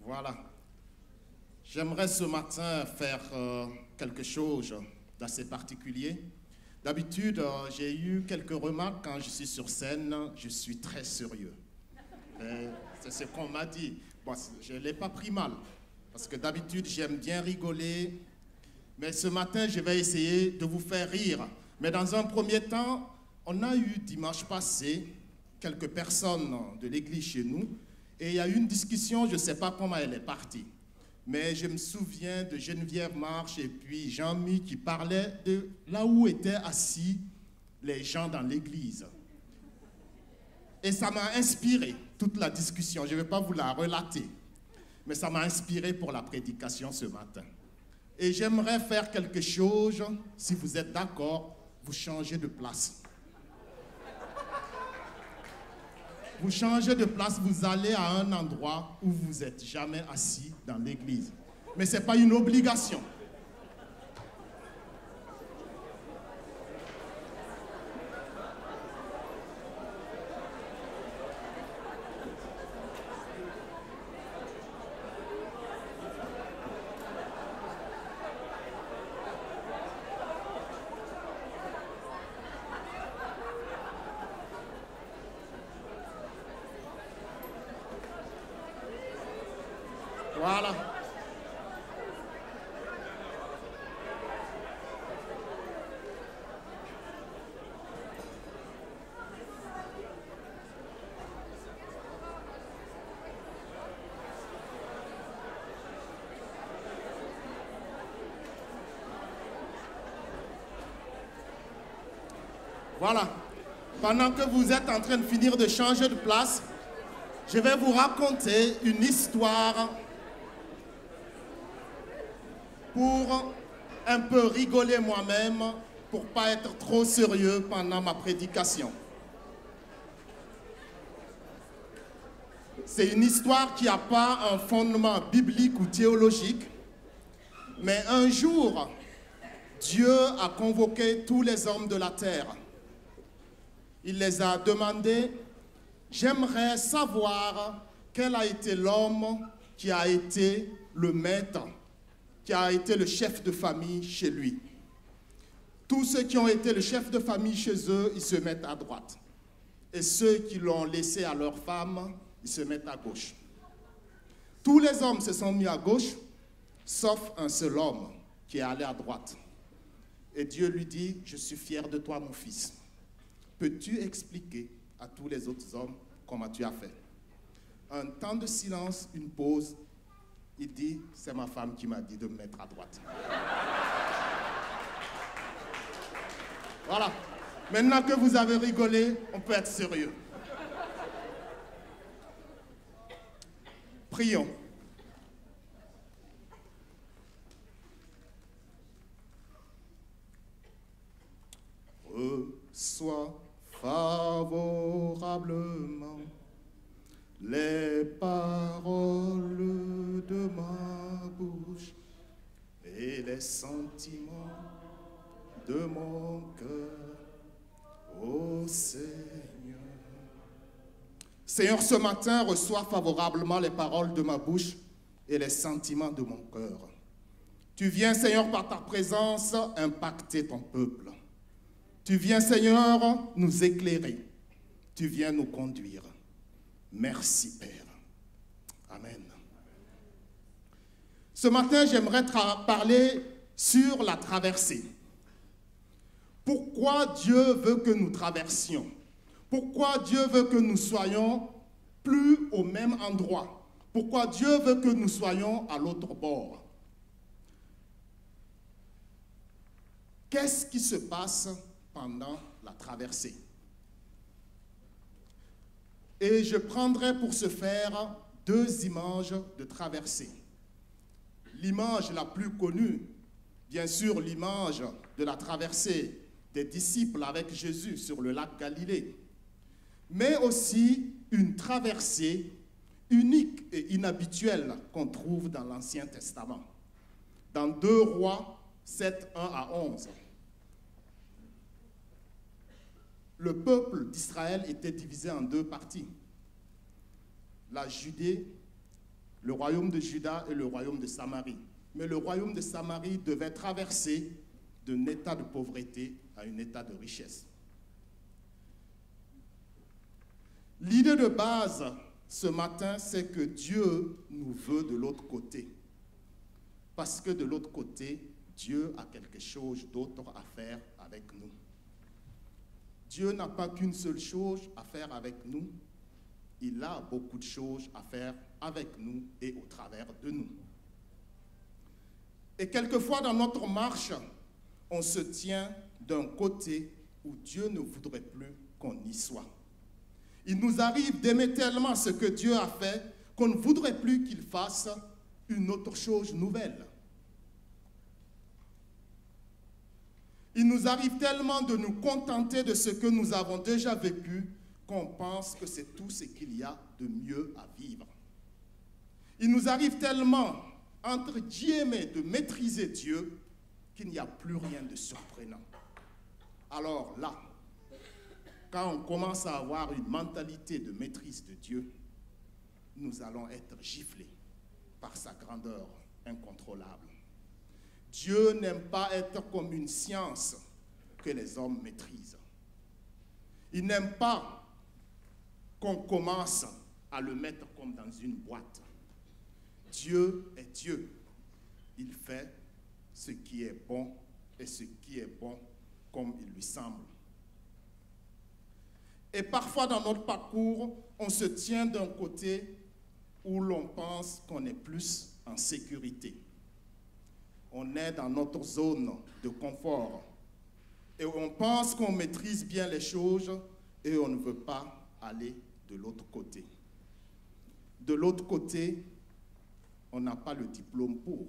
Voilà. J'aimerais ce matin faire quelque chose d'assez particulier. D'habitude, j'ai eu quelques remarques quand je suis sur scène, je suis très sérieux. C'est ce qu'on m'a dit. Bon, je ne l'ai pas pris mal, parce que d'habitude, j'aime bien rigoler. Mais ce matin, je vais essayer de vous faire rire. Mais dans un premier temps, on a eu dimanche passé quelques personnes de l'église chez nous, et il y a eu une discussion, je ne sais pas comment elle est partie. Mais je me souviens de Geneviève Marche et puis Jean-Mi qui parlaient de là où étaient assis les gens dans l'église. Et ça m'a inspiré, toute la discussion. Je ne vais pas vous la relater, mais ça m'a inspiré pour la prédication ce matin. Et j'aimerais faire quelque chose, si vous êtes d'accord, vous changez de place. Vous changez de place, vous allez à un endroit où vous n'êtes jamais assis dans l'église. Mais ce n'est pas une obligation. Voilà. Voilà. Pendant que vous êtes en train de finir de changer de place, je vais vous raconter une histoire pour un peu rigoler moi-même, pour ne pas être trop sérieux pendant ma prédication. C'est une histoire qui n'a pas un fondement biblique ou théologique, mais un jour, Dieu a convoqué tous les hommes de la terre. Il les a demandé, j'aimerais savoir quel a été l'homme qui a été le maître, qui a été le chef de famille chez lui. Tous ceux qui ont été le chef de famille chez eux, ils se mettent à droite. Et ceux qui l'ont laissé à leur femme, ils se mettent à gauche. Tous les hommes se sont mis à gauche, sauf un seul homme qui est allé à droite. Et Dieu lui dit, je suis fier de toi, mon fils. Peux-tu expliquer à tous les autres hommes comment tu as fait? Un temps de silence, une pause. Il dit, c'est ma femme qui m'a dit de me mettre à droite. Voilà. Maintenant que vous avez rigolé, on peut être sérieux. Prions. Reçois favorablement les paroles de ma bouche et les sentiments de mon cœur, ô Seigneur. Seigneur, ce matin, reçois favorablement les paroles de ma bouche et les sentiments de mon cœur. Tu viens, Seigneur, par ta présence, impacter ton peuple. Tu viens, Seigneur, nous éclairer. Tu viens nous conduire. Merci, Père. Amen. Ce matin, j'aimerais parler sur la traversée. Pourquoi Dieu veut que nous traversions? Pourquoi Dieu veut que nous soyons plus au même endroit? Pourquoi Dieu veut que nous soyons à l'autre bord? Qu'est-ce qui se passe pendant la traversée? Et je prendrai pour ce faire deux images de traversée. L'image la plus connue, bien sûr l'image de la traversée des disciples avec Jésus sur le lac Galilée, mais aussi une traversée unique et inhabituelle qu'on trouve dans l'Ancien Testament. Dans 2 Rois 7, 1 à 11. Le peuple d'Israël était divisé en deux parties. La Judée, le royaume de Juda et le royaume de Samarie. Mais le royaume de Samarie devait traverser d'un état de pauvreté à un état de richesse. L'idée de base ce matin, c'est que Dieu nous veut de l'autre côté. Parce que de l'autre côté, Dieu a quelque chose d'autre à faire avec nous. Dieu n'a pas qu'une seule chose à faire avec nous. Il a beaucoup de choses à faire avec nous et au travers de nous. Et quelquefois dans notre marche, on se tient d'un côté où Dieu ne voudrait plus qu'on y soit. Il nous arrive d'aimer tellement ce que Dieu a fait qu'on ne voudrait plus qu'il fasse une autre chose nouvelle. Il nous arrive tellement de nous contenter de ce que nous avons déjà vécu qu'on pense que c'est tout ce qu'il y a de mieux à vivre. Il nous arrive tellement, entre guillemets, de maîtriser Dieu qu'il n'y a plus rien de surprenant. Alors là, quand on commence à avoir une mentalité de maîtrise de Dieu, nous allons être giflés par sa grandeur incontrôlable. Dieu n'aime pas être comme une science que les hommes maîtrisent. Il n'aime pas qu'on commence à le mettre comme dans une boîte. Dieu est Dieu. Il fait ce qui est bon et ce qui est bon comme il lui semble. Et parfois dans notre parcours, on se tient d'un côté où l'on pense qu'on est plus en sécurité. On est dans notre zone de confort et on pense qu'on maîtrise bien les choses et on ne veut pas aller de l'autre côté. De l'autre côté, on n'a pas le diplôme pour.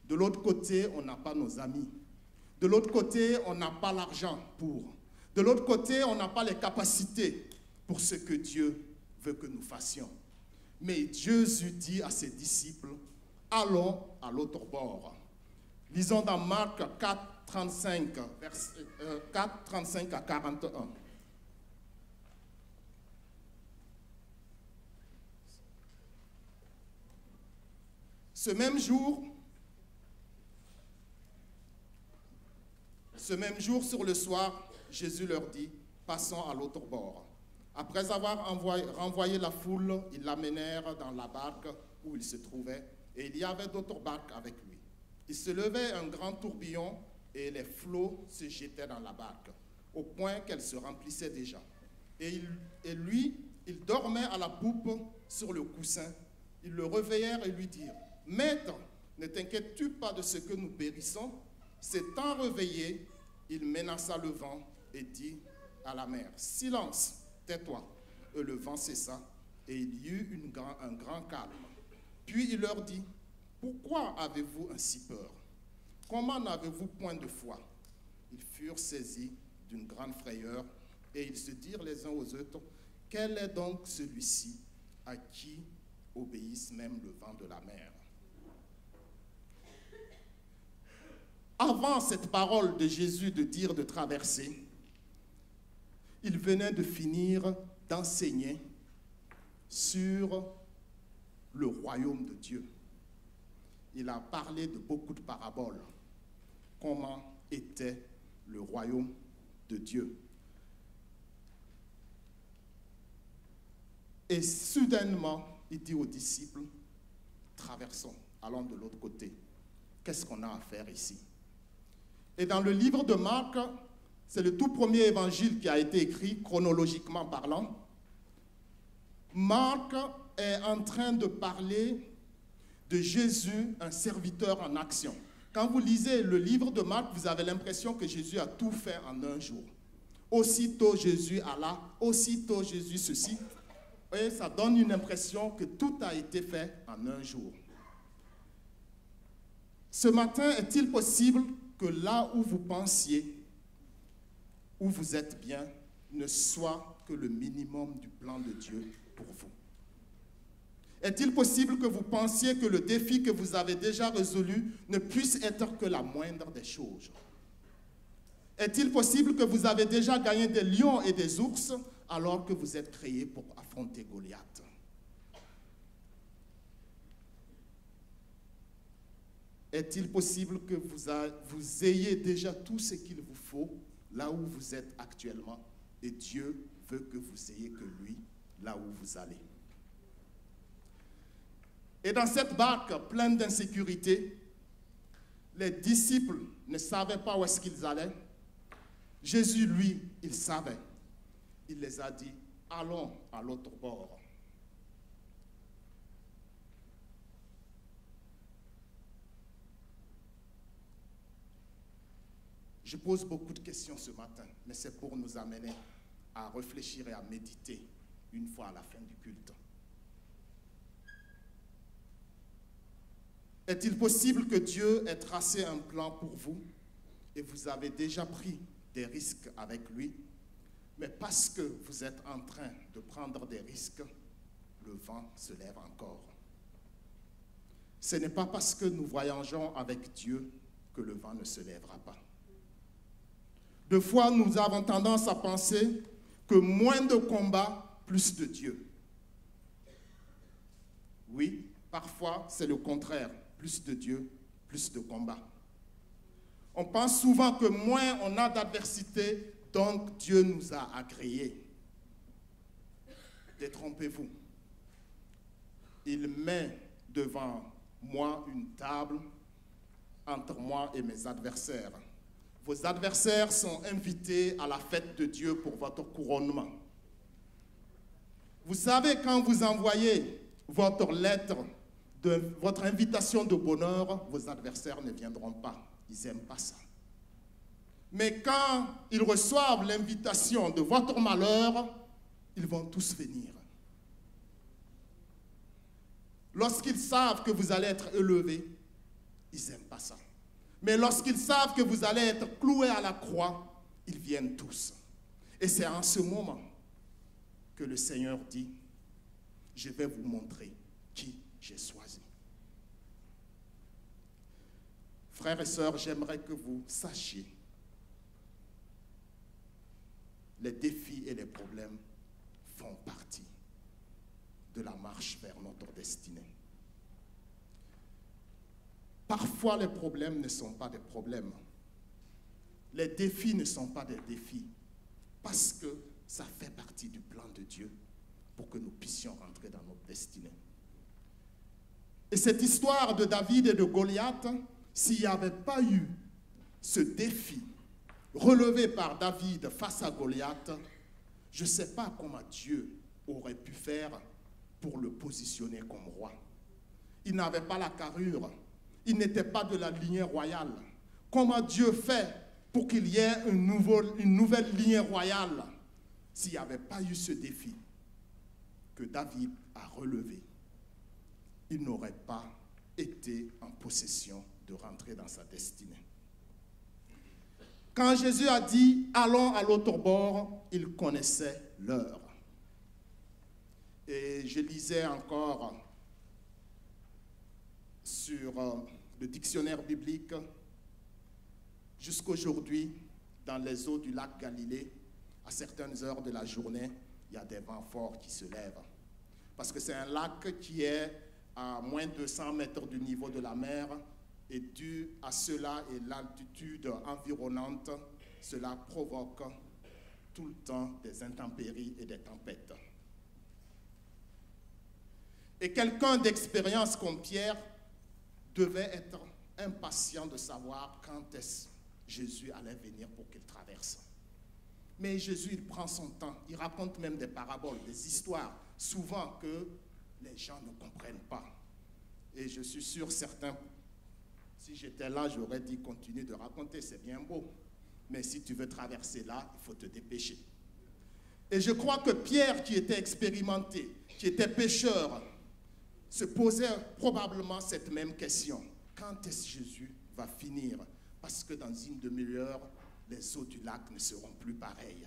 De l'autre côté, on n'a pas nos amis. De l'autre côté, on n'a pas l'argent pour. De l'autre côté, on n'a pas les capacités pour ce que Dieu veut que nous fassions. Mais Jésus dit à ses disciples, allons à l'autre bord. Lisons dans Marc 4, 35 à 41. Ce même jour, sur le soir, Jésus leur dit, passons à l'autre bord. Après avoir renvoyé la foule, ils l'amenèrent dans la barque où il se trouvait, et il y avait d'autres barques avec lui. Il se levait un grand tourbillon, et les flots se jetaient dans la barque, au point qu'elle se remplissait déjà. Et lui, il dormait à la poupe sur le coussin. Ils le réveillèrent et lui dirent, « Maître, ne t'inquiètes-tu pas de ce que nous périssons ?» S'étant réveillé, il menaça le vent et dit à la mer, « Silence, tais-toi !» Et le vent cessa, et il y eut un grand calme. Puis il leur dit, « Pourquoi avez-vous ainsi peur? Comment n'avez-vous point de foi ?» Ils furent saisis d'une grande frayeur, et ils se dirent les uns aux autres, « Quel est donc celui-ci à qui obéissent même le vent de la mer ?» Avant cette parole de Jésus de dire de traverser, il venait de finir d'enseigner sur le royaume de Dieu. Il a parlé de beaucoup de paraboles. Comment était le royaume de Dieu. Et soudainement, il dit aux disciples, traversons, allons de l'autre côté. Qu'est-ce qu'on a à faire ici? Et dans le livre de Marc, c'est le tout premier évangile qui a été écrit, chronologiquement parlant. Marc est en train de parler de Jésus, un serviteur en action. Quand vous lisez le livre de Marc, vous avez l'impression que Jésus a tout fait en un jour. Aussitôt Jésus alla, aussitôt Jésus ceci. Et ça donne une impression que tout a été fait en un jour. Ce matin, est-il possible que là où vous pensiez, où vous êtes bien, ne soit que le minimum du plan de Dieu pour vous? Est-il possible que vous pensiez que le défi que vous avez déjà résolu ne puisse être que la moindre des choses? Est-il possible que vous avez déjà gagné des lions et des ours alors que vous êtes créé pour affronter Goliath? est-il possible que vous ayez déjà tout ce qu'il vous faut là où vous êtes actuellement et Dieu veut que vous ayez que lui là où vous allez? Et dans cette barque pleine d'insécurité, les disciples ne savaient pas où est-ce qu'ils allaient. Jésus, lui, il savait. Il les a dit, allons à l'autre bord. Je pose beaucoup de questions ce matin, mais c'est pour nous amener à réfléchir et à méditer une fois à la fin du culte. Est-il possible que Dieu ait tracé un plan pour vous et vous avez déjà pris des risques avec lui, mais parce que vous êtes en train de prendre des risques, le vent se lève encore? Ce n'est pas parce que nous voyageons avec Dieu que le vent ne se lèvera pas. Deux fois, nous avons tendance à penser que moins de combats, plus de Dieu. Oui, parfois, c'est le contraire. Plus de Dieu, plus de combats. On pense souvent que moins on a d'adversité, donc Dieu nous a agréés. Détrompez-vous. Il met devant moi une table entre moi et mes adversaires. Vos adversaires sont invités à la fête de Dieu pour votre couronnement. Vous savez, quand vous envoyez votre lettre, votre invitation de bonheur, vos adversaires ne viendront pas. Ils n'aiment pas ça. Mais quand ils reçoivent l'invitation de votre malheur, ils vont tous venir. Lorsqu'ils savent que vous allez être élevé, ils n'aiment pas ça. Mais lorsqu'ils savent que vous allez être cloué à la croix, ils viennent tous. Et c'est en ce moment que le Seigneur dit, je vais vous montrer qui j'ai choisi. Frères et sœurs, j'aimerais que vous sachiez, les défis et les problèmes font partie de la marche vers notre destinée. Parfois, les problèmes ne sont pas des problèmes. Les défis ne sont pas des défis, parce que ça fait partie du plan de Dieu pour que nous puissions rentrer dans notre destinée. Et cette histoire de David et de Goliath, s'il n'y avait pas eu ce défi relevé par David face à Goliath, je ne sais pas comment Dieu aurait pu faire pour le positionner comme roi. Il n'avait pas la carrure, il n'était pas de la lignée royale. Comment Dieu fait pour qu'il y ait une nouvelle lignée royale s'il n'y avait pas eu ce défi que David a relevé? Il n'aurait pas été en possession de rentrer dans sa destinée. Quand Jésus a dit « Allons à l'autre bord », il connaissait l'heure. Et je lisais encore sur le dictionnaire biblique, jusqu'aujourd'hui, dans les eaux du lac Galilée, à certaines heures de la journée, il y a des vents forts qui se lèvent. Parce que c'est un lac qui est à moins de 100 mètres du niveau de la mer, et dû à cela et l'altitude environnante, cela provoque tout le temps des intempéries et des tempêtes. Et quelqu'un d'expérience comme Pierre devait être impatient de savoir quand est-ce Jésus allait venir pour qu'il traverse. Mais Jésus, il prend son temps. Il raconte même des paraboles, des histoires, souvent que les gens ne comprennent pas. Et je suis sûr, certains, si j'étais là, j'aurais dit, continue de raconter, c'est bien beau. Mais si tu veux traverser là, il faut te dépêcher. Et je crois que Pierre, qui était expérimenté, qui était pêcheur, se posait probablement cette même question. Quand est-ce que Jésus va finir? Parce que dans une demi-heure, les eaux du lac ne seront plus pareilles.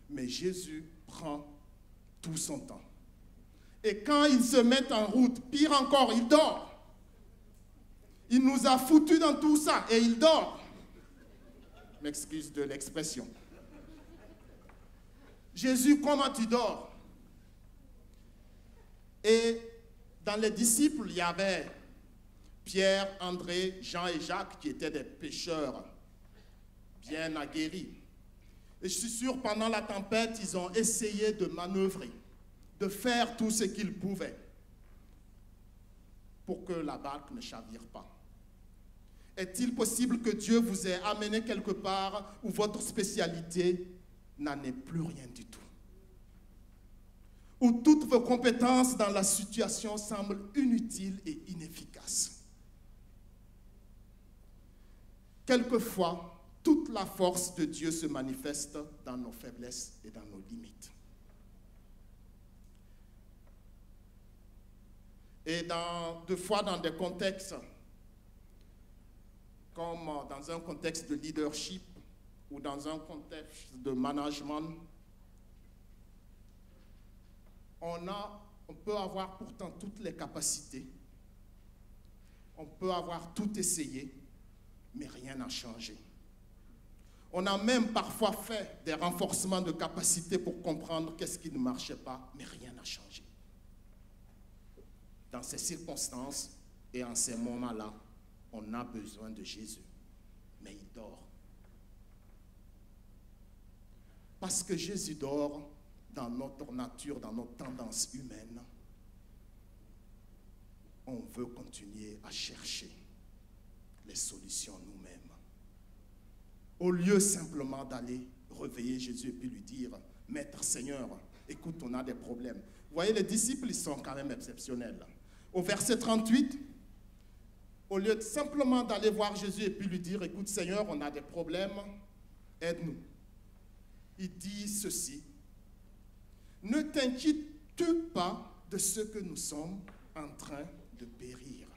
Mais Jésus prend tout son temps. Et quand il se met en route, pire encore, il dort. Il nous a foutus dans tout ça et il dort. Je m'excuse de l'expression. Jésus, comment tu dors? Et dans les disciples, il y avait Pierre, André, Jean et Jacques, qui étaient des pêcheurs bien aguerris. Et je suis sûr, pendant la tempête, ils ont essayé de manœuvrer, de faire tout ce qu'ils pouvaient pour que la barque ne chavire pas. Est-il possible que Dieu vous ait amené quelque part où votre spécialité n'en est plus rien du tout? Où toutes vos compétences dans la situation semblent inutiles et inefficaces? Quelquefois, toute la force de Dieu se manifeste dans nos faiblesses et dans nos limites. Et deux fois dans des contextes, comme dans un contexte de leadership ou dans un contexte de management, on peut avoir pourtant toutes les capacités, on peut avoir tout essayé, mais rien n'a changé. On a même parfois fait des renforcements de capacités pour comprendre qu'est-ce qui ne marchait pas, mais rien n'a changé. Dans ces circonstances et en ces moments-là, on a besoin de Jésus, mais il dort. Parce que Jésus dort dans notre nature, dans notre tendance humaine, on veut continuer à chercher les solutions nous-mêmes. Au lieu simplement d'aller réveiller Jésus et puis lui dire, « Maître Seigneur, écoute, on a des problèmes. » Vous voyez, les disciples, ils sont quand même exceptionnels. Au verset 38, au lieu de simplement d'aller voir Jésus et puis lui dire, « Écoute Seigneur, on a des problèmes, aide-nous. » Il dit ceci, « Ne t'inquiètes-tu pas de ce que nous sommes en train de périr. »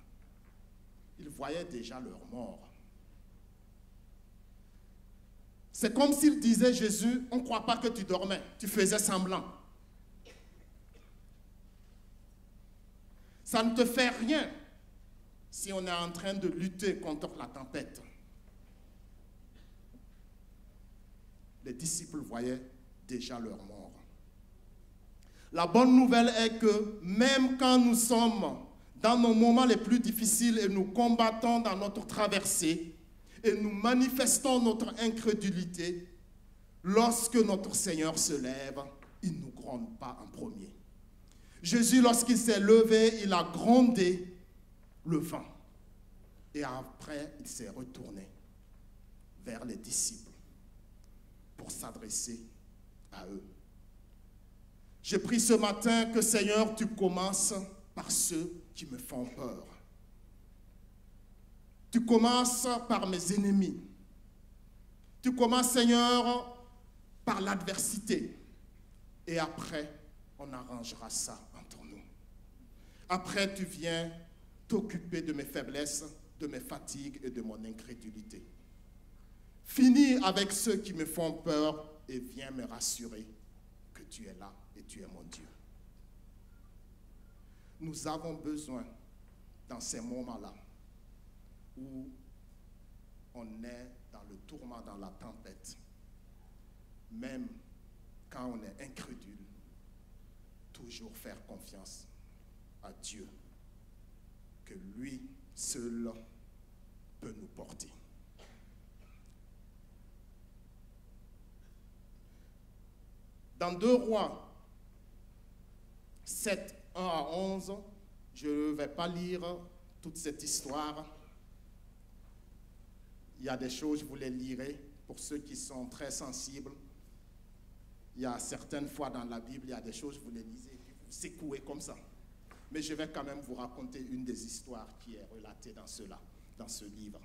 Ils voyaient déjà leur mort. C'est comme s'il disait, Jésus, on ne croit pas que tu dormais, tu faisais semblant. Ça ne te fait rien si on est en train de lutter contre la tempête. Les disciples voyaient déjà leur mort. La bonne nouvelle est que même quand nous sommes dans nos moments les plus difficiles et nous combattons dans notre traversée, et nous manifestons notre incrédulité, lorsque notre Seigneur se lève, il ne nous gronde pas en premier. Jésus, lorsqu'il s'est levé, il a grondé le vent. Et après, il s'est retourné vers les disciples pour s'adresser à eux. J'ai pris ce matin que, Seigneur, tu commences par ceux qui me font peur. Tu commences par mes ennemis. Tu commences, Seigneur, par l'adversité. Et après, on arrangera ça entre nous. Après, tu viens t'occuper de mes faiblesses, de mes fatigues et de mon incrédulité. Finis avec ceux qui me font peur et viens me rassurer que tu es là et tu es mon Dieu. Nous avons besoin, dans ces moments-là, où on est dans le tourment, dans la tempête, même quand on est incrédule, toujours faire confiance à Dieu, que lui seul peut nous porter. Dans 2 Rois 7, 1 à 11, je ne vais pas lire toute cette histoire. Il y a des choses, je vous les lirai, pour ceux qui sont très sensibles. Il y a certaines fois dans la Bible, il y a des choses, vous les lisez, et puis vous secouez comme ça. Mais je vais quand même vous raconter une des histoires qui est relatée dans ce livre.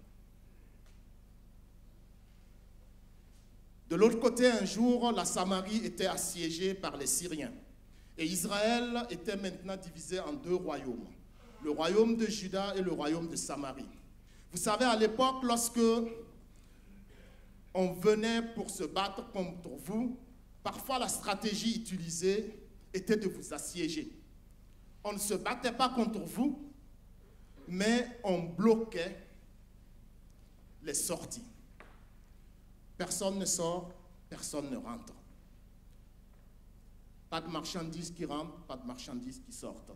De l'autre côté, un jour, la Samarie était assiégée par les Syriens. Et Israël était maintenant divisé en 2 royaumes. Le royaume de Juda et le royaume de Samarie. Vous savez, à l'époque, lorsque on venait pour se battre contre vous, parfois la stratégie utilisée était de vous assiéger. On ne se battait pas contre vous, mais on bloquait les sorties. Personne ne sort, personne ne rentre. Pas de marchandises qui rentrent, pas de marchandises qui sortent.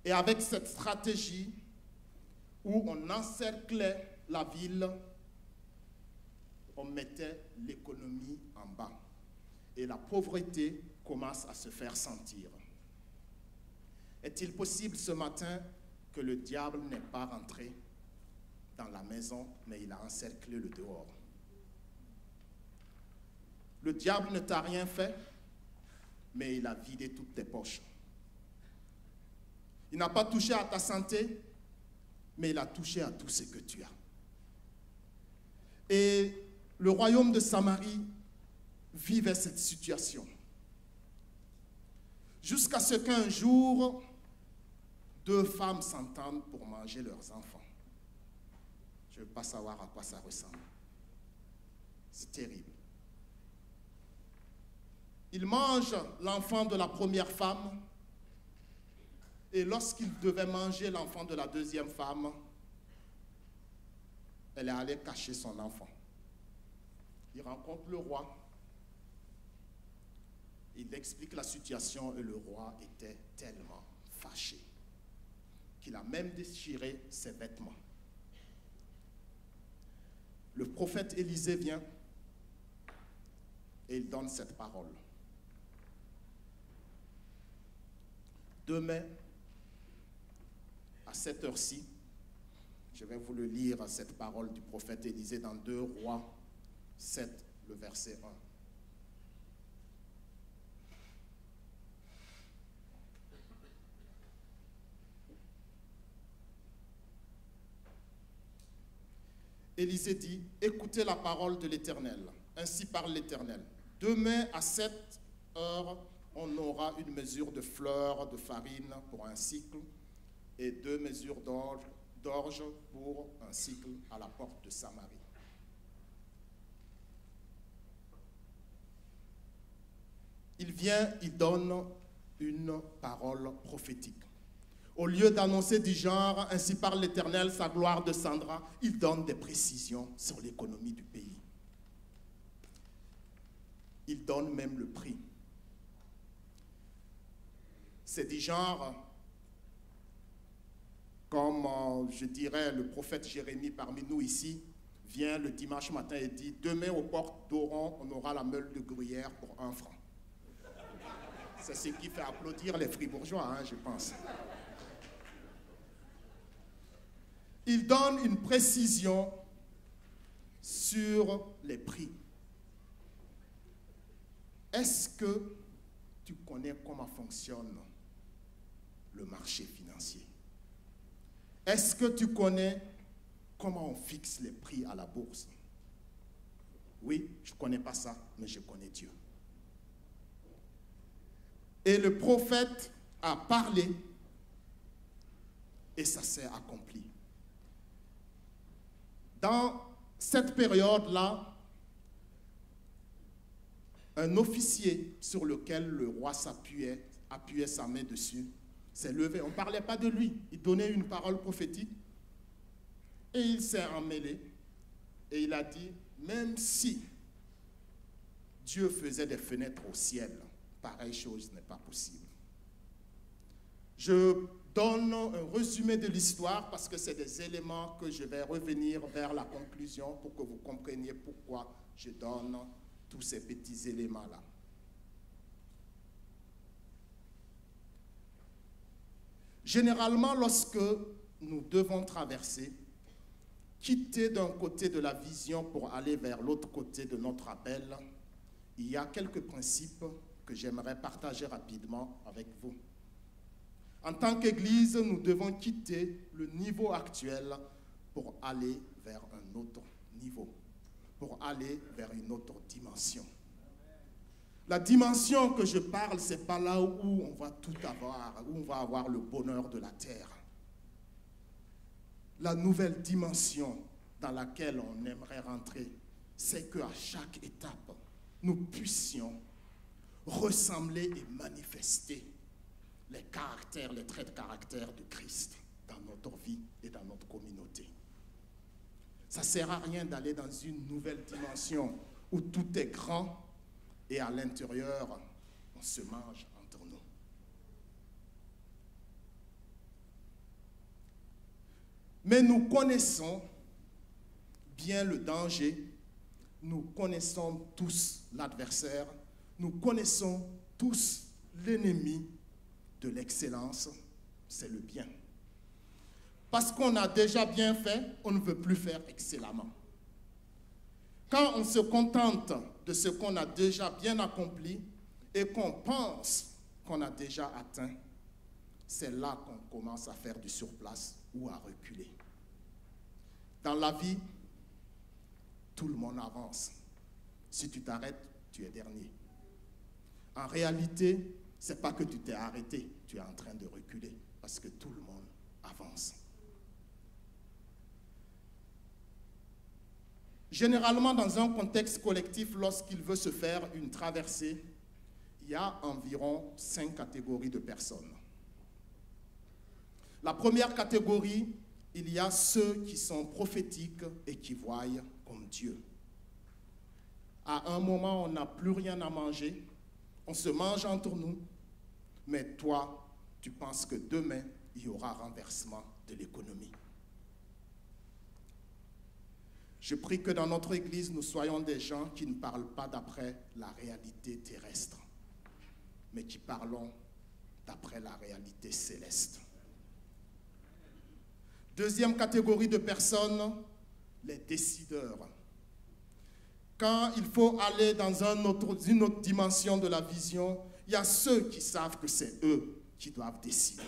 Et avec cette stratégie, où on encerclait la ville, on mettait l'économie en bas. Et la pauvreté commence à se faire sentir. Est-il possible ce matin que le diable n'est pas rentré dans la maison, mais il a encerclé le dehors? Le diable ne t'a rien fait, mais il a vidé toutes tes poches. Il n'a pas touché à ta santé, mais il a touché à tout ce que tu as. Et le royaume de Samarie vivait cette situation. Jusqu'à ce qu'un jour, 2 femmes s'entendent pour manger leurs enfants. Je ne veux pas savoir à quoi ça ressemble. C'est terrible. Ils mangent l'enfant de la première femme, et lorsqu'ils devaient manger l'enfant de la deuxième femme, elle est allée cacher son enfant. Il rencontre le roi. Il explique la situation et le roi était tellement fâché qu'il a même déchiré ses vêtements. Le prophète Élisée vient et il donne cette parole. Demain, à cette heure-ci, je vais vous le lire, cette parole du prophète Élisée dans 2 Rois 7, le verset 1. Élisée dit, écoutez la parole de l'Éternel. Ainsi parle l'Éternel. Demain à 7 heures, on aura une mesure de fleur de farine pour un cycle et 2 mesures d'orge pour un cycle à la porte de Samarie. Il vient, il donne une parole prophétique. Au lieu d'annoncer du genre, ainsi parle l'Éternel, sa gloire descendra, il donne des précisions sur l'économie du pays. Il donne même le prix. C'est du genre, comme je dirais le prophète Jérémie parmi nous ici, vient le dimanche matin et dit, demain aux portes d'Oron, on aura la meule de gruyère pour 1 franc. C'est ce qui fait applaudir les fribourgeois, hein, je pense. Il donne une précision sur les prix. Est-ce que tu connais comment fonctionne le marché financier? Est-ce que tu connais comment on fixe les prix à la bourse? Oui, je ne connais pas ça, mais je connais Dieu. Et le prophète a parlé et ça s'est accompli. Dans cette période-là, un officier sur lequel le roi appuyait sa main dessus, s'est levé. On ne parlait pas de lui. Il donnait une parole prophétique et il s'est emmêlé et il a dit, même si Dieu faisait des fenêtres au ciel, pareille chose n'est pas possible. Je donne un résumé de l'histoire parce que c'est des éléments que je vais revenir vers la conclusion pour que vous compreniez pourquoi je donne tous ces petits éléments-là. Généralement, lorsque nous devons traverser, quitter d'un côté de la vision pour aller vers l'autre côté de notre appel, il y a quelques principes que j'aimerais partager rapidement avec vous. En tant qu'Église, nous devons quitter le niveau actuel pour aller vers un autre niveau, pour aller vers une autre dimension. La dimension que je parle, ce n'est pas là où on va tout avoir, où on va avoir le bonheur de la terre. La nouvelle dimension dans laquelle on aimerait rentrer, c'est qu'à chaque étape, nous puissions ressembler et manifester les caractères, les traits de caractère de Christ dans notre vie et dans notre communauté. Ça ne sert à rien d'aller dans une nouvelle dimension où tout est grand et à l'intérieur, on se mange entre nous. Mais nous connaissons bien le danger, nous connaissons tous l'adversaire, nous connaissons tous l'ennemi de l'excellence, c'est le bien. Parce qu'on a déjà bien fait, on ne veut plus faire excellemment. Quand on se contente de ce qu'on a déjà bien accompli et qu'on pense qu'on a déjà atteint, c'est là qu'on commence à faire du surplace ou à reculer. Dans la vie, tout le monde avance. Si tu t'arrêtes, tu es dernier. En réalité, ce n'est pas que tu t'es arrêté, tu es en train de reculer parce que tout le monde avance. Généralement, dans un contexte collectif, lorsqu'il veut se faire une traversée, il y a environ 5 catégories de personnes. La première catégorie, il y a ceux qui sont prophétiques et qui voient comme Dieu. À un moment, on n'a plus rien à manger, on se mange entre nous, mais toi, tu penses que demain, il y aura renversement de l'économie. Je prie que dans notre Église, nous soyons des gens qui ne parlent pas d'après la réalité terrestre, mais qui parlons d'après la réalité céleste. Deuxième catégorie de personnes, les décideurs. Quand il faut aller dans une autre dimension de la vision, il y a ceux qui savent que c'est eux qui doivent décider.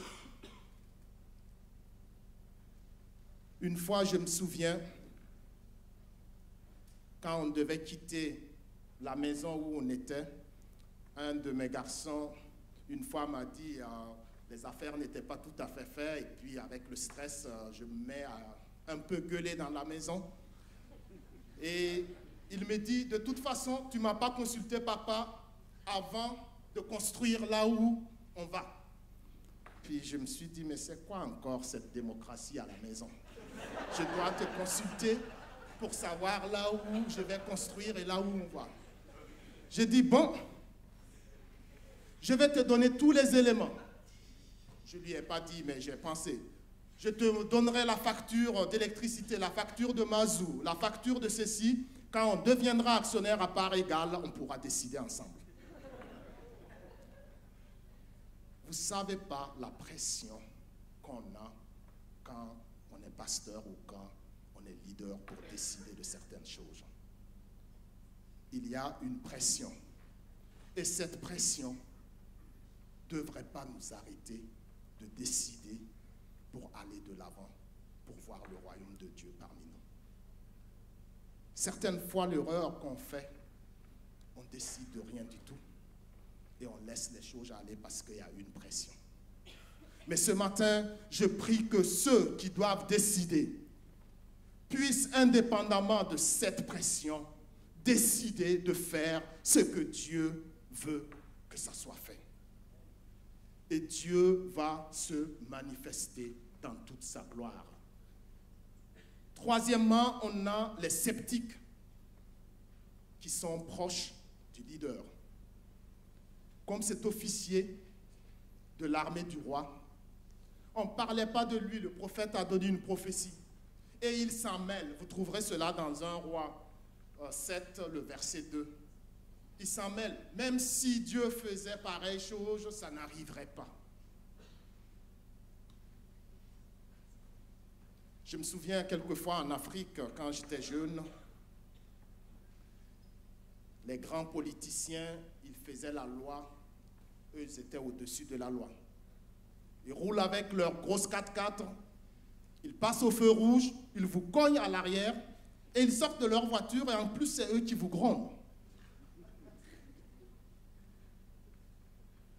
Une fois, je me souviens, quand on devait quitter la maison où on était, un de mes garçons, une fois m'a dit les affaires n'étaient pas tout à fait faites, et puis avec le stress, je me mets à un peu gueuler dans la maison. Et il me dit, de toute façon, tu ne m'as pas consulté, papa, avant de construire là où on va. Puis je me suis dit, mais c'est quoi encore cette démocratie à la maison? Je dois te consulter pour savoir là où je vais construire et là où on va. J'ai dit, bon, je vais te donner tous les éléments. Je ne lui ai pas dit, mais j'ai pensé. Je te donnerai la facture d'électricité, la facture de mazout, la facture de ceci. Quand on deviendra actionnaire à part égale, on pourra décider ensemble. Vous ne savez pas la pression qu'on a quand on est pasteur ou quand on est leader pour décider de certaines choses. Il y a une pression. Et cette pression ne devrait pas nous arrêter de décider pour aller de l'avant, pour voir le royaume de Dieu parmi nous. Certaines fois, l'erreur qu'on fait, on décide de rien du tout et on laisse les choses aller parce qu'il y a une pression. Mais ce matin, je prie que ceux qui doivent décider puissent, indépendamment de cette pression, décider de faire ce que Dieu veut que ça soit fait. Et Dieu va se manifester dans toute sa gloire. Troisièmement, on a les sceptiques qui sont proches du leader. Comme cet officier de l'armée du roi, on ne parlait pas de lui, le prophète a donné une prophétie. Et il s'en mêle. Vous trouverez cela dans 1 Roi 7, le verset 2. Il s'en mêle. Même si Dieu faisait pareille chose, ça n'arriverait pas. Je me souviens quelquefois en Afrique, quand j'étais jeune, les grands politiciens, ils faisaient la loi. Eux, ils étaient au-dessus de la loi. Ils roulent avec leur grosse 4x4, ils passent au feu rouge, ils vous cognent à l'arrière et ils sortent de leur voiture et en plus, c'est eux qui vous grondent.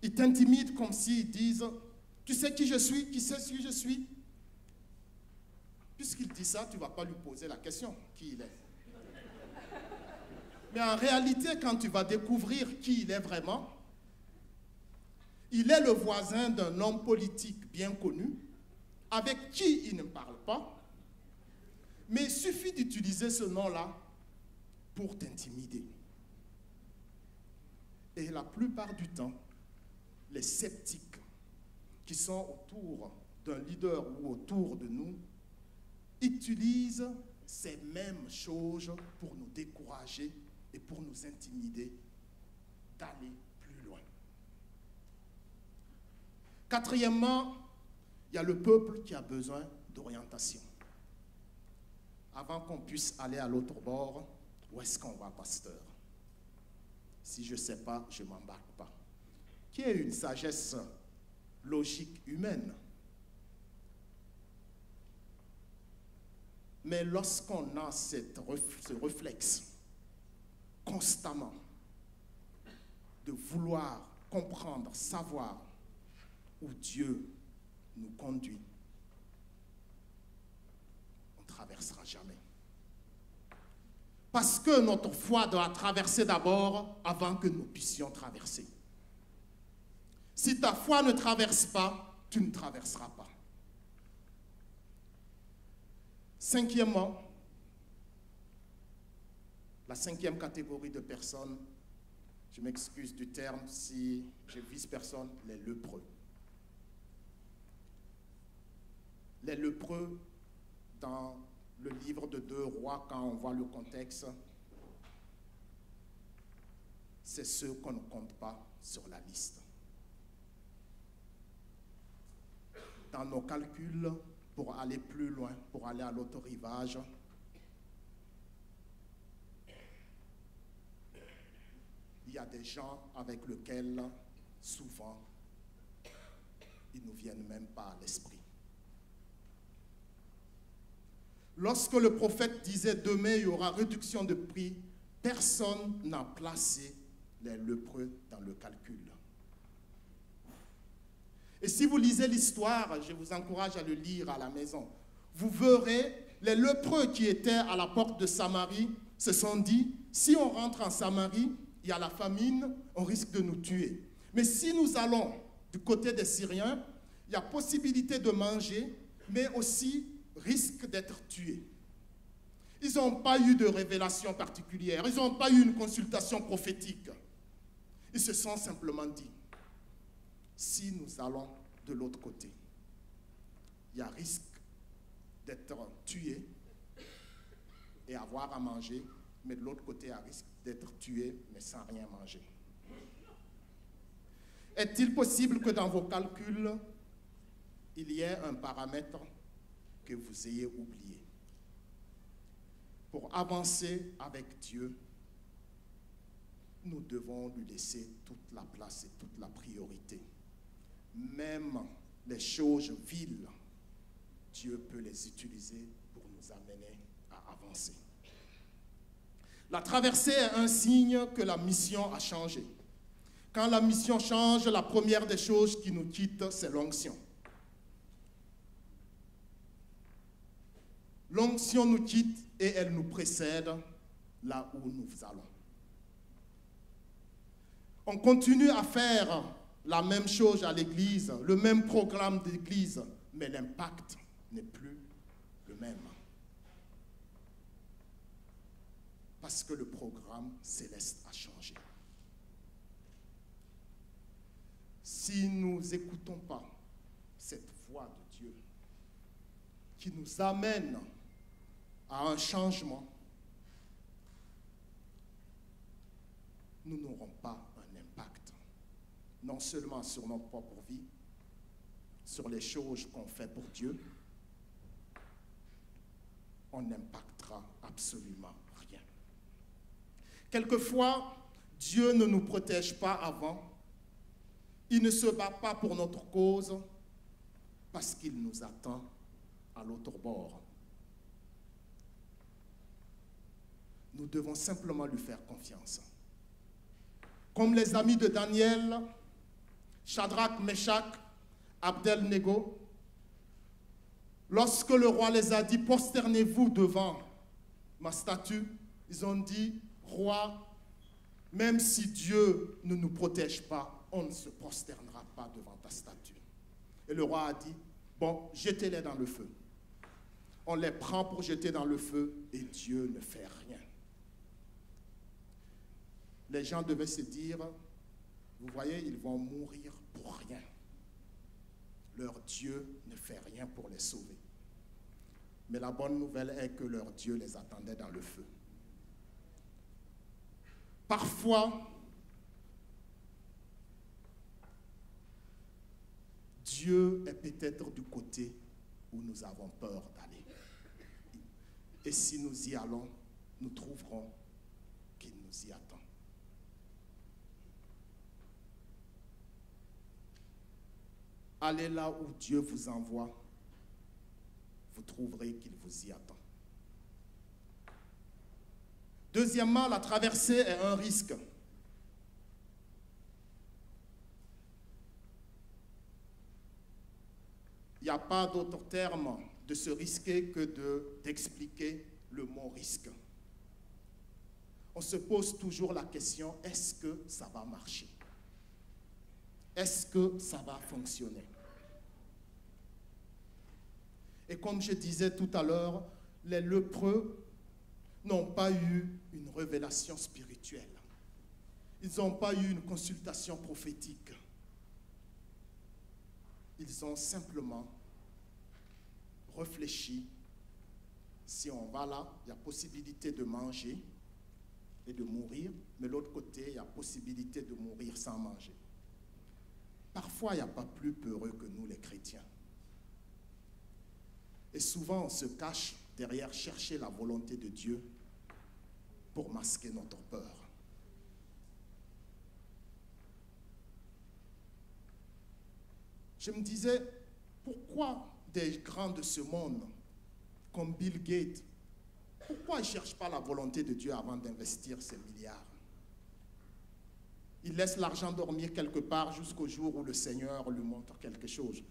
Ils t'intimident comme s'ils disent « Tu sais qui je suis? Qui sait qui je suis ?» Puisqu'il dit ça, tu ne vas pas lui poser la question, qui il est. Mais en réalité, quand tu vas découvrir qui il est vraiment, il est le voisin d'un homme politique bien connu, avec qui il ne parle pas, mais il suffit d'utiliser ce nom-là pour t'intimider. Et la plupart du temps, les sceptiques qui sont autour d'un leader ou autour de nous utilise ces mêmes choses pour nous décourager et pour nous intimider d'aller plus loin. Quatrièmement, il y a le peuple qui a besoin d'orientation. Avant qu'on puisse aller à l'autre bord, où est-ce qu'on va, pasteur? Si je ne sais pas, je ne m'embarque pas. Qui est une sagesse logique humaine. Mais lorsqu'on a ce réflexe constamment de vouloir comprendre, savoir où Dieu nous conduit, on ne traversera jamais. Parce que notre foi doit traverser d'abord avant que nous puissions traverser. Si ta foi ne traverse pas, tu ne traverseras pas. Cinquièmement, la cinquième catégorie de personnes, je m'excuse du terme si je vise personne, les lépreux. Les lépreux, dans le livre de 2 Rois, quand on voit le contexte, c'est ceux qu'on ne compte pas sur la liste. Dans nos calculs, pour aller plus loin, pour aller à l'autre rivage, il y a des gens avec lesquels, souvent, ils ne viennent même pas à l'esprit. Lorsque le prophète disait demain il y aura réduction de prix, personne n'a placé les lépreux dans le calcul. Et si vous lisez l'histoire, je vous encourage à le lire à la maison, vous verrez les lépreux qui étaient à la porte de Samarie se sont dit, si on rentre en Samarie, il y a la famine, on risque de nous tuer. Mais si nous allons du côté des Syriens, il y a possibilité de manger, mais aussi risque d'être tués. Ils n'ont pas eu de révélation particulière, ils n'ont pas eu une consultation prophétique. Ils se sont simplement dit, si nous allons de l'autre côté, il y a risque d'être tué et avoir à manger, mais de l'autre côté, il y a risque d'être tué, mais sans rien manger. Est-il possible que dans vos calculs, il y ait un paramètre que vous ayez oublié? Pour avancer avec Dieu, nous devons lui laisser toute la place et toute la priorité. Même les choses viles, Dieu peut les utiliser pour nous amener à avancer. La traversée est un signe que la mission a changé. Quand la mission change, la première des choses qui nous quitte, c'est l'onction. L'onction nous quitte et elle nous précède là où nous allons. On continue à faire la même chose à l'église, le même programme d'église, mais l'impact n'est plus le même. Parce que le programme céleste a changé. Si nous n'écoutons pas cette voix de Dieu qui nous amène à un changement, nous n'aurons pas un impact, non seulement sur notre propre vie, sur les choses qu'on fait pour Dieu, on n'impactera absolument rien. Quelquefois, Dieu ne nous protège pas avant, il ne se bat pas pour notre cause parce qu'il nous attend à l'autre bord. Nous devons simplement lui faire confiance. Comme les amis de Daniel, Shadrach, Meshach, Abdel-Nego, lorsque le roi les a dit « Prosternez-vous devant ma statue », ils ont dit « Roi, même si Dieu ne nous protège pas, on ne se prosternera pas devant ta statue. » Et le roi a dit « Bon, jetez-les dans le feu. » On les prend pour jeter dans le feu et Dieu ne fait rien. Les gens devaient se dire, vous voyez, ils vont mourir pour rien. Leur Dieu ne fait rien pour les sauver. Mais la bonne nouvelle est que leur Dieu les attendait dans le feu. Parfois, Dieu est peut-être du côté où nous avons peur d'aller. Et si nous y allons, nous trouverons qu'il nous y attend. Allez là où Dieu vous envoie, vous trouverez qu'il vous y attend. Deuxièmement, la traversée est un risque. Il n'y a pas d'autre terme de se risquer que d'expliquer le mot risque. On se pose toujours la question, est-ce que ça va marcher? Est-ce que ça va fonctionner? Et comme je disais tout à l'heure, les lépreux n'ont pas eu une révélation spirituelle. Ils n'ont pas eu une consultation prophétique. Ils ont simplement réfléchi. Si on va là, il y a possibilité de manger et de mourir, mais de l'autre côté, il y a possibilité de mourir sans manger. Parfois, il n'y a pas plus peureux que nous, les chrétiens. Et souvent, on se cache derrière chercher la volonté de Dieu pour masquer notre peur. Je me disais, pourquoi des grands de ce monde, comme Bill Gates, pourquoi ils ne cherchent pas la volonté de Dieu avant d'investir ces milliards? Ils laissent l'argent dormir quelque part jusqu'au jour où le Seigneur lui montre quelque chose.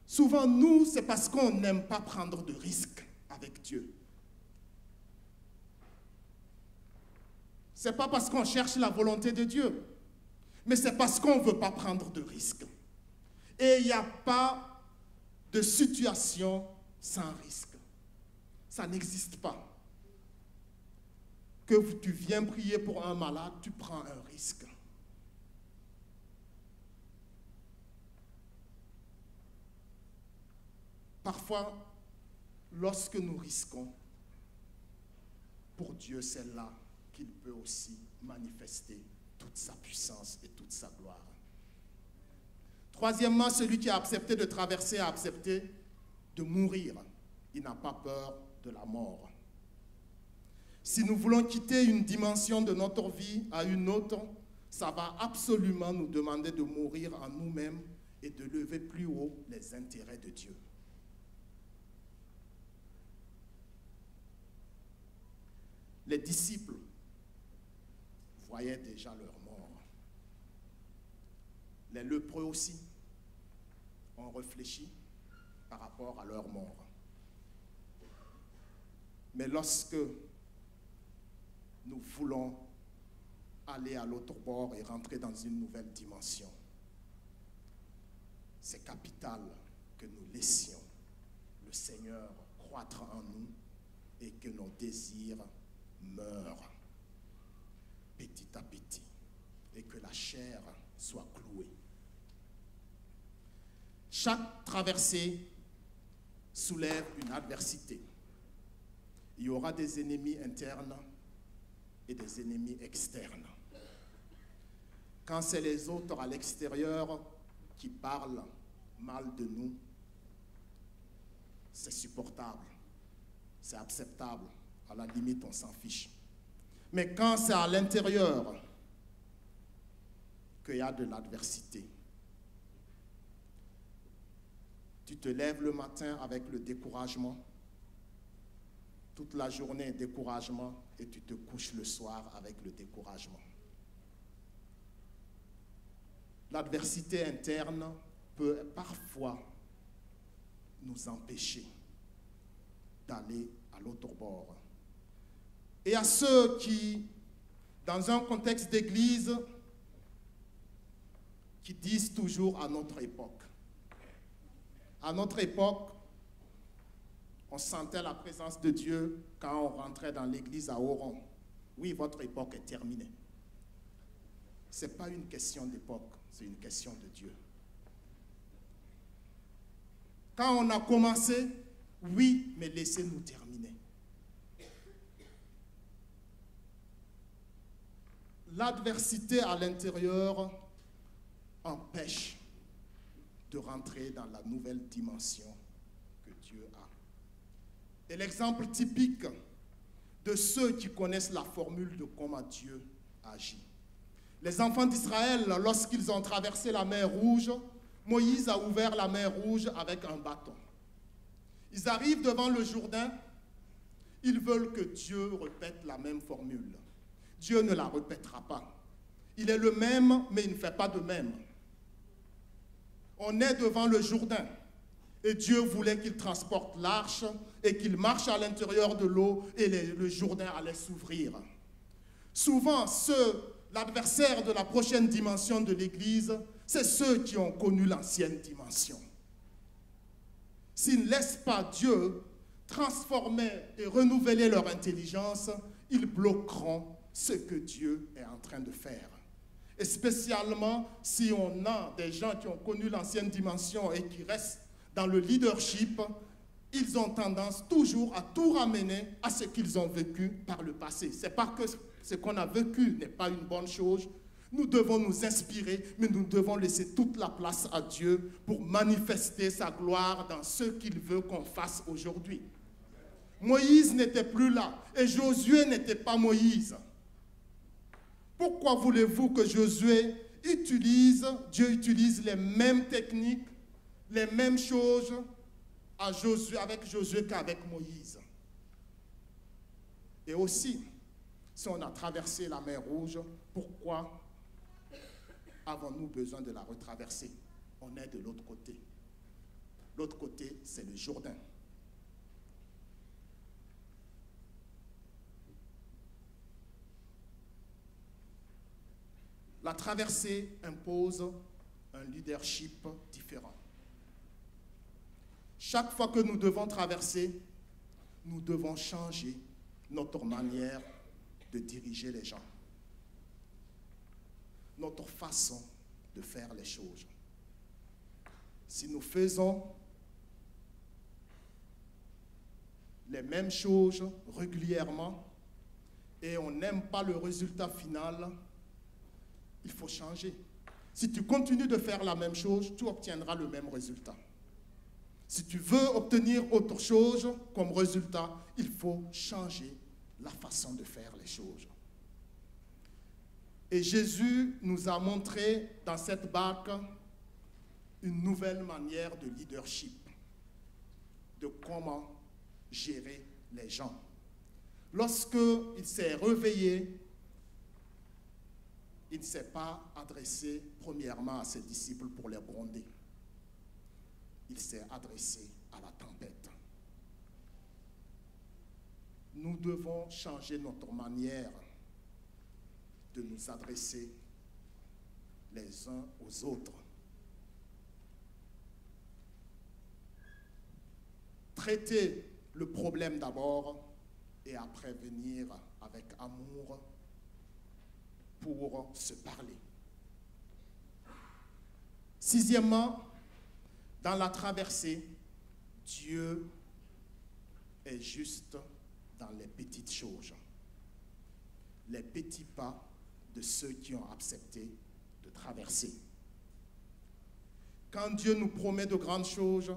Souvent, nous, c'est parce qu'on n'aime pas prendre de risques avec Dieu. Ce n'est pas parce qu'on cherche la volonté de Dieu, mais c'est parce qu'on ne veut pas prendre de risques. Et il n'y a pas de situation sans risque. Ça n'existe pas. Que tu viens prier pour un malade, tu prends un risque. Parfois, lorsque nous risquons, pour Dieu, c'est là qu'il peut aussi manifester toute sa puissance et toute sa gloire. Troisièmement, celui qui a accepté de traverser a accepté de mourir. Il n'a pas peur de la mort. Si nous voulons quitter une dimension de notre vie à une autre, ça va absolument nous demander de mourir en nous-mêmes et de lever plus haut les intérêts de Dieu. Les disciples voyaient déjà leur mort. Les lépreux aussi ont réfléchi par rapport à leur mort. Mais lorsque nous voulons aller à l'autre bord et rentrer dans une nouvelle dimension, c'est capital que nous laissions le Seigneur croître en nous et que nos désirs meurent petit à petit et que la chair soit clouée. Chaque traversée soulève une adversité. Il y aura des ennemis internes et des ennemis externes. Quand c'est les autres à l'extérieur qui parlent mal de nous, c'est supportable, c'est acceptable. À la limite, on s'en fiche. Mais quand c'est à l'intérieur qu'il y a de l'adversité, tu te lèves le matin avec le découragement, toute la journée découragement, et tu te couches le soir avec le découragement. L'adversité interne peut parfois nous empêcher d'aller à l'autre bord. Et à ceux qui, dans un contexte d'église, qui disent toujours à notre époque. À notre époque, on sentait la présence de Dieu quand on rentrait dans l'église à Oron. Oui, votre époque est terminée. Ce n'est pas une question d'époque, c'est une question de Dieu. Quand on a commencé, Oui, mais laissez-nous terminer. L'adversité à l'intérieur empêche de rentrer dans la nouvelle dimension que Dieu a. Et l'exemple typique de ceux qui connaissent la formule de comment Dieu agit. Les enfants d'Israël, lorsqu'ils ont traversé la mer Rouge, Moïse a ouvert la mer Rouge avec un bâton. Ils arrivent devant le Jourdain, ils veulent que Dieu répète la même formule. Dieu ne la répétera pas. Il est le même, mais il ne fait pas de même. On est devant le Jourdain et Dieu voulait qu'il transporte l'arche et qu'il marche à l'intérieur de l'eau et le Jourdain allait s'ouvrir. Souvent, l'adversaire de la prochaine dimension de l'Église, c'est ceux qui ont connu l'ancienne dimension. S'ils ne laissent pas Dieu transformer et renouveler leur intelligence, ils bloqueront ce que Dieu est en train de faire. Et spécialement si on a des gens qui ont connu l'ancienne dimension et qui restent dans le leadership, ils ont tendance toujours à tout ramener à ce qu'ils ont vécu par le passé. Ce n'est pas que ce qu'on a vécu n'est pas une bonne chose. Nous devons nous inspirer, mais nous devons laisser toute la place à Dieu pour manifester sa gloire dans ce qu'il veut qu'on fasse aujourd'hui. Moïse n'était plus là et Josué n'était pas Moïse. Pourquoi voulez-vous que Dieu utilise les mêmes techniques, les mêmes choses avec Josué qu'avec Moïse? Et aussi, si on a traversé la mer Rouge, pourquoi avons-nous besoin de la retraverser? On est de l'autre côté. L'autre côté, c'est le Jourdain. La traversée impose un leadership différent. Chaque fois que nous devons traverser, nous devons changer notre manière de diriger les gens, notre façon de faire les choses. Si nous faisons les mêmes choses régulièrement et on n'aime pas le résultat final, il faut changer. Si tu continues de faire la même chose, tu obtiendras le même résultat. Si tu veux obtenir autre chose comme résultat, il faut changer la façon de faire les choses. Et Jésus nous a montré dans cette barque une nouvelle manière de leadership, de comment gérer les gens. Lorsqu'il s'est réveillé, il ne s'est pas adressé premièrement à ses disciples pour les gronder. Il s'est adressé à la tempête. Nous devons changer notre manière de nous adresser les uns aux autres. Traiter le problème d'abord et après venir avec amour pour se parler. Sixièmement, dans la traversée, Dieu est juste dans les petites choses, les petits pas de ceux qui ont accepté de traverser. Quand Dieu nous promet de grandes choses,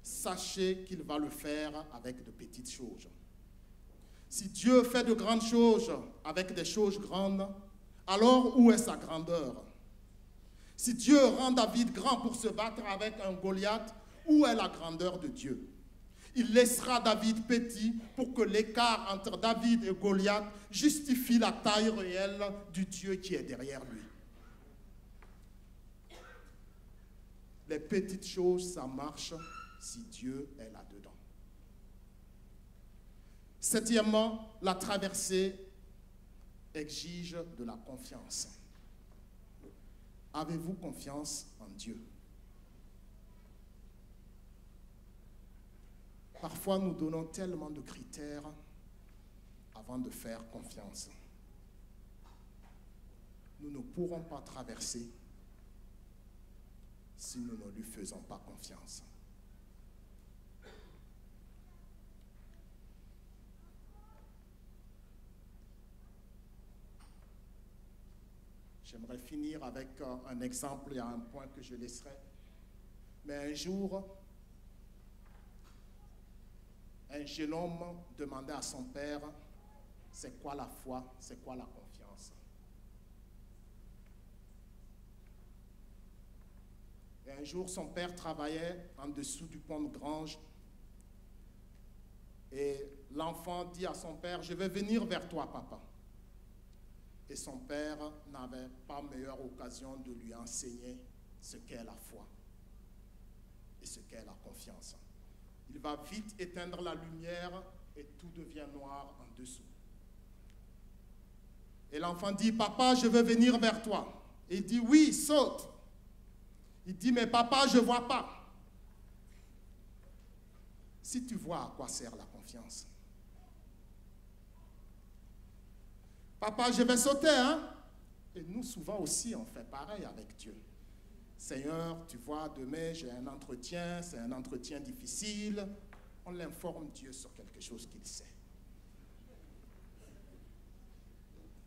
sachez qu'il va le faire avec de petites choses. Si Dieu fait de grandes choses avec des choses grandes, alors où est sa grandeur? Si Dieu rend David grand pour se battre avec un Goliath, où est la grandeur de Dieu? Il laissera David petit pour que l'écart entre David et Goliath justifie la taille réelle du Dieu qui est derrière lui. Les petites choses, ça marche si Dieu est là-dedans. Septièmement, la traversée exige de la confiance. Avez-vous confiance en Dieu? Parfois, nous donnons tellement de critères avant de faire confiance. Nous ne pourrons pas traverser si nous ne lui faisons pas confiance. J'aimerais finir avec un exemple, il y a un point que je laisserai. Mais un jour, un jeune homme demandait à son père, c'est quoi la foi, c'est quoi la confiance? Et un jour, son père travaillait en dessous du pont de Grange. Et l'enfant dit à son père, je vais venir vers toi, papa. Et son père n'avait pas meilleure occasion de lui enseigner ce qu'est la foi et ce qu'est la confiance. Il va vite éteindre la lumière et tout devient noir en dessous. Et l'enfant dit, papa, je veux venir vers toi. Et il dit, oui, saute. Il dit, mais papa, je ne vois pas. Si tu vois, à quoi sert la confiance? Papa, je vais sauter, hein? Et nous, souvent aussi, on fait pareil avec Dieu. Seigneur, tu vois, demain, j'ai un entretien, c'est un entretien difficile. On l'informe Dieu sur quelque chose qu'il sait.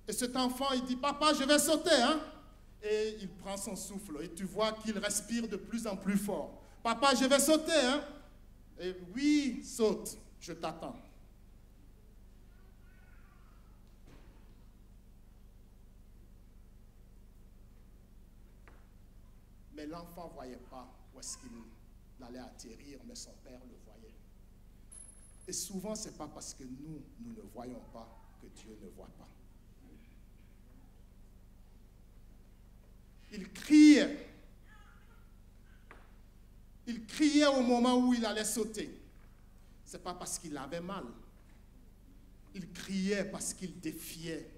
Et cet enfant, il dit, papa, je vais sauter, hein? Et il prend son souffle et tu vois qu'il respire de plus en plus fort. Papa, je vais sauter, hein? Et oui, saute, je t'attends. Mais l'enfant ne voyait pas où est-ce qu'il allait atterrir, mais son père le voyait. Et souvent, ce n'est pas parce que nous ne voyons pas que Dieu ne voit pas. Il criait. Il criait au moment où il allait sauter. Ce n'est pas parce qu'il avait mal. Il criait parce qu'il défiait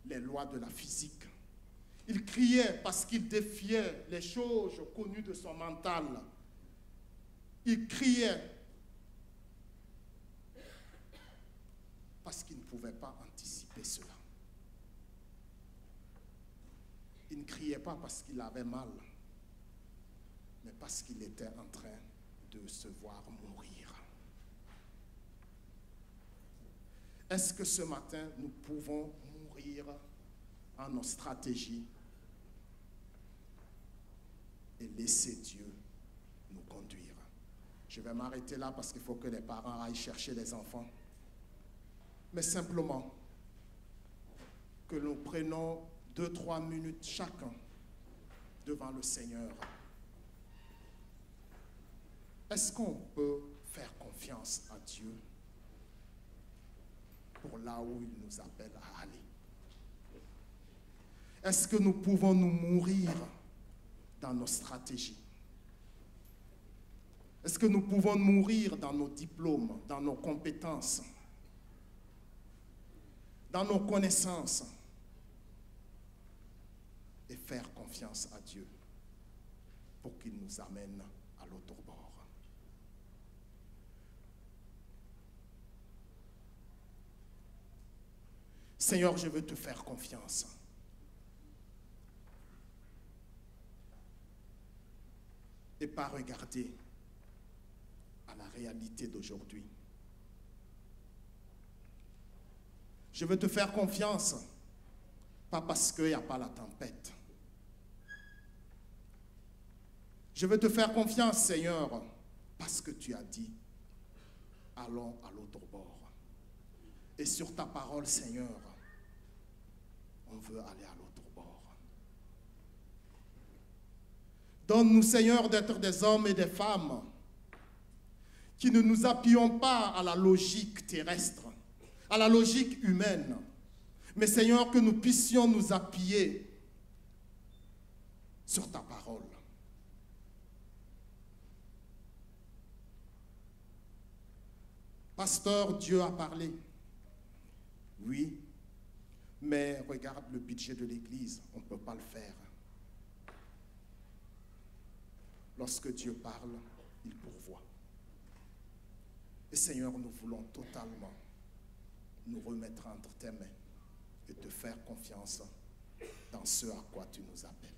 les lois de la physique. Il criait parce qu'il défiait les choses connues de son mental. Il criait parce qu'il ne pouvait pas anticiper cela. Il ne criait pas parce qu'il avait mal, mais parce qu'il était en train de se voir mourir. Est-ce que ce matin, nous pouvons mourir en nos stratégies et laisser Dieu nous conduire? Je vais m'arrêter là parce qu'il faut que les parents aillent chercher les enfants. Mais simplement, que nous prenions 2-3 minutes chacun devant le Seigneur. Est-ce qu'on peut faire confiance à Dieu pour là où il nous appelle à aller? Est-ce que nous pouvons nous mourir dans nos stratégies? Est-ce que nous pouvons mourir dans nos diplômes, dans nos compétences, dans nos connaissances et faire confiance à Dieu pour qu'il nous amène à l'autre bord? Seigneur, je veux te faire confiance. Et pas regarder à la réalité d'aujourd'hui. Je veux te faire confiance, pas parce qu'il n'y a pas la tempête. Je veux te faire confiance, Seigneur, parce que tu as dit, allons à l'autre bord. Et sur ta parole, Seigneur, on veut aller à l'autre bord. Donne-nous, Seigneur, d'être des hommes et des femmes qui ne nous appuyons pas à la logique terrestre, à la logique humaine, mais, Seigneur, que nous puissions nous appuyer sur ta parole. Pasteur, Dieu a parlé. Oui, mais regarde le budget de l'Église, on ne peut pas le faire. Lorsque Dieu parle, il pourvoit. Et Seigneur, nous voulons totalement nous remettre entre tes mains et te faire confiance dans ce à quoi tu nous appelles.